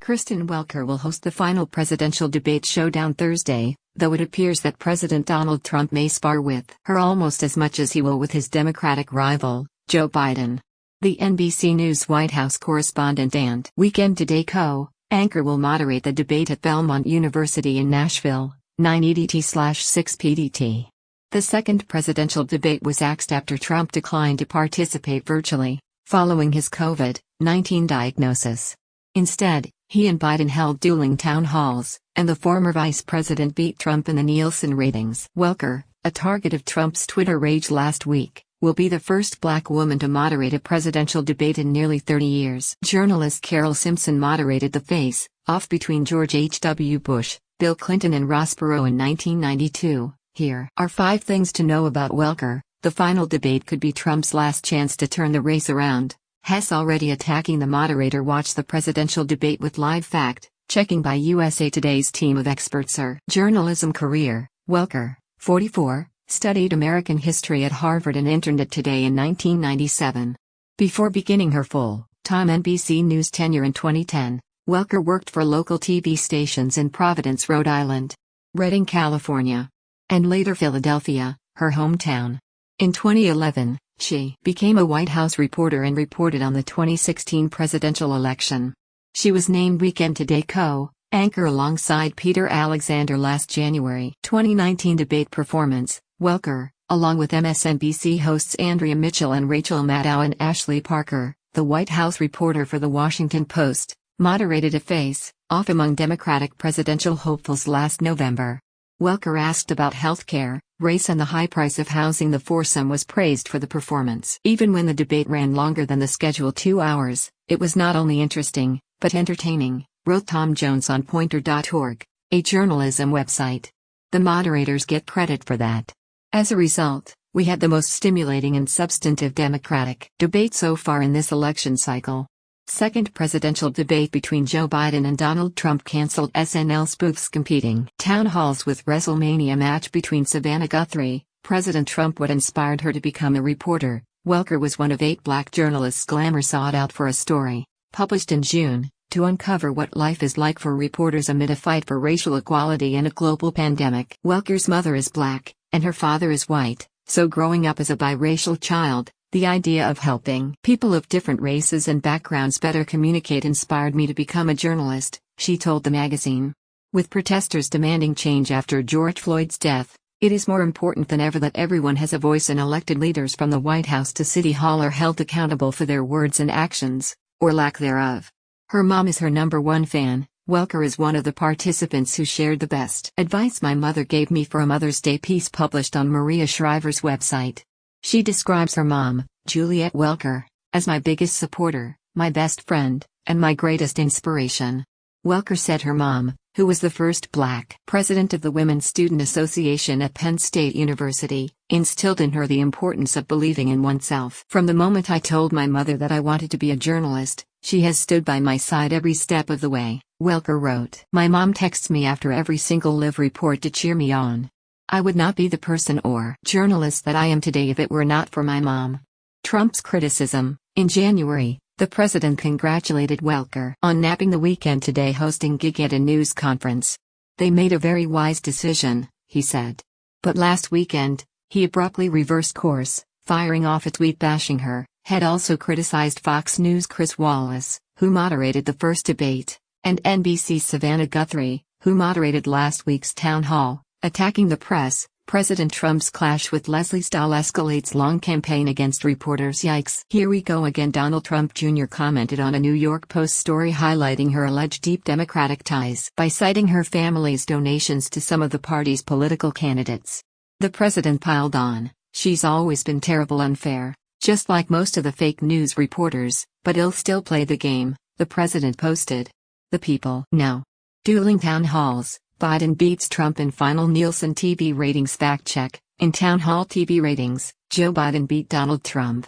Kristen Welker will host the final presidential debate showdown Thursday, though it appears that President Donald Trump may spar with her almost as much as he will with his Democratic rival, Joe Biden. The NBC News White House correspondent and Weekend Today co-anchor will moderate the debate at Belmont University in Nashville, 9 EDT/6 PDT. The second presidential debate was axed after Trump declined to participate virtually, following his COVID-19 diagnosis. Instead, he and Biden held dueling town halls, and the former vice president beat Trump in the Nielsen ratings. Welker, a target of Trump's Twitter rage last week, will be the first black woman to moderate a presidential debate in nearly 30 years. Journalist Carol Simpson moderated the face-off between George H.W. Bush, Bill Clinton and Ross Perot in 1992. Here are 5 things to know about Welker. The final debate could be Trump's last chance to turn the race around. Hess already attacking the moderator. Watch the presidential debate with live fact-checking by USA Today's team of experts. Her journalism career. Welker, 44, studied American history at Harvard and interned at Today in 1997. Before beginning her full-time NBC News tenure in 2010, Welker worked for local TV stations in Providence, Rhode Island, Redding, California, and later Philadelphia, her hometown. In 2011, she became a White House reporter and reported on the 2016 presidential election. She was named Weekend Today co-anchor alongside Peter Alexander last January. 2019 debate performance. Welker, along with MSNBC hosts Andrea Mitchell and Rachel Maddow and Ashley Parker, the White House reporter for The Washington Post, moderated a face-off among Democratic presidential hopefuls last November. Welker asked about health care, race and the high price of housing. The foursome was praised for the performance. Even when the debate ran longer than the scheduled 2 hours, it was not only interesting, but entertaining, wrote Tom Jones on Poynter.org, a journalism website. The moderators get credit for that. As a result, we had the most stimulating and substantive Democratic debate so far in this election cycle. Second presidential debate between Joe Biden and Donald Trump canceled. SNL spoofs competing town halls with WrestleMania match between Savannah Guthrie, President Trump. What inspired her to become a reporter? Welker was one of 8 black journalists Glamour sought out for a story, published in June, to uncover what life is like for reporters amid a fight for racial equality in a global pandemic. Welker's mother is black, and her father is white, so growing up as a biracial child, the idea of helping people of different races and backgrounds better communicate inspired me to become a journalist, she told the magazine. With protesters demanding change after George Floyd's death, it is more important than ever that everyone has a voice, and elected leaders from the White House to City Hall are held accountable for their words and actions, or lack thereof. Her mom is her #1 fan. Welker is one of the participants who shared the best advice my mother gave me for a Mother's Day piece published on Maria Shriver's website. She describes her mom, Juliette Welker, as my biggest supporter, my best friend, and my greatest inspiration. Welker said her mom, who was the first black president of the Women's Student Association at Penn State University, instilled in her the importance of believing in oneself. From the moment I told my mother that I wanted to be a journalist, she has stood by my side every step of the way, Welker wrote. My mom texts me after every single live report to cheer me on. I would not be the person or journalist that I am today if it were not for my mom. Trump's criticism. In January, the president congratulated Welker on nabbing the Weekend Today hosting gig at a news conference. They made a very wise decision, he said. But last weekend, he abruptly reversed course, firing off a tweet bashing her. Had also criticized Fox News' Chris Wallace, who moderated the first debate, and NBC's Savannah Guthrie, who moderated last week's town hall. Attacking the press, President Trump's clash with Leslie Stahl escalates long campaign against reporters. Yikes. Here we go again. Donald Trump Jr. commented on a New York Post story highlighting her alleged deep Democratic ties by citing her family's donations to some of the party's political candidates. The president piled on, "She's always been terrible, unfair, just like most of the fake news reporters, but he'll still play the game," the president posted. The People. No. Dueling town halls. Biden beats Trump in final Nielsen TV ratings. Fact check. In town hall TV ratings, Joe Biden beat Donald Trump.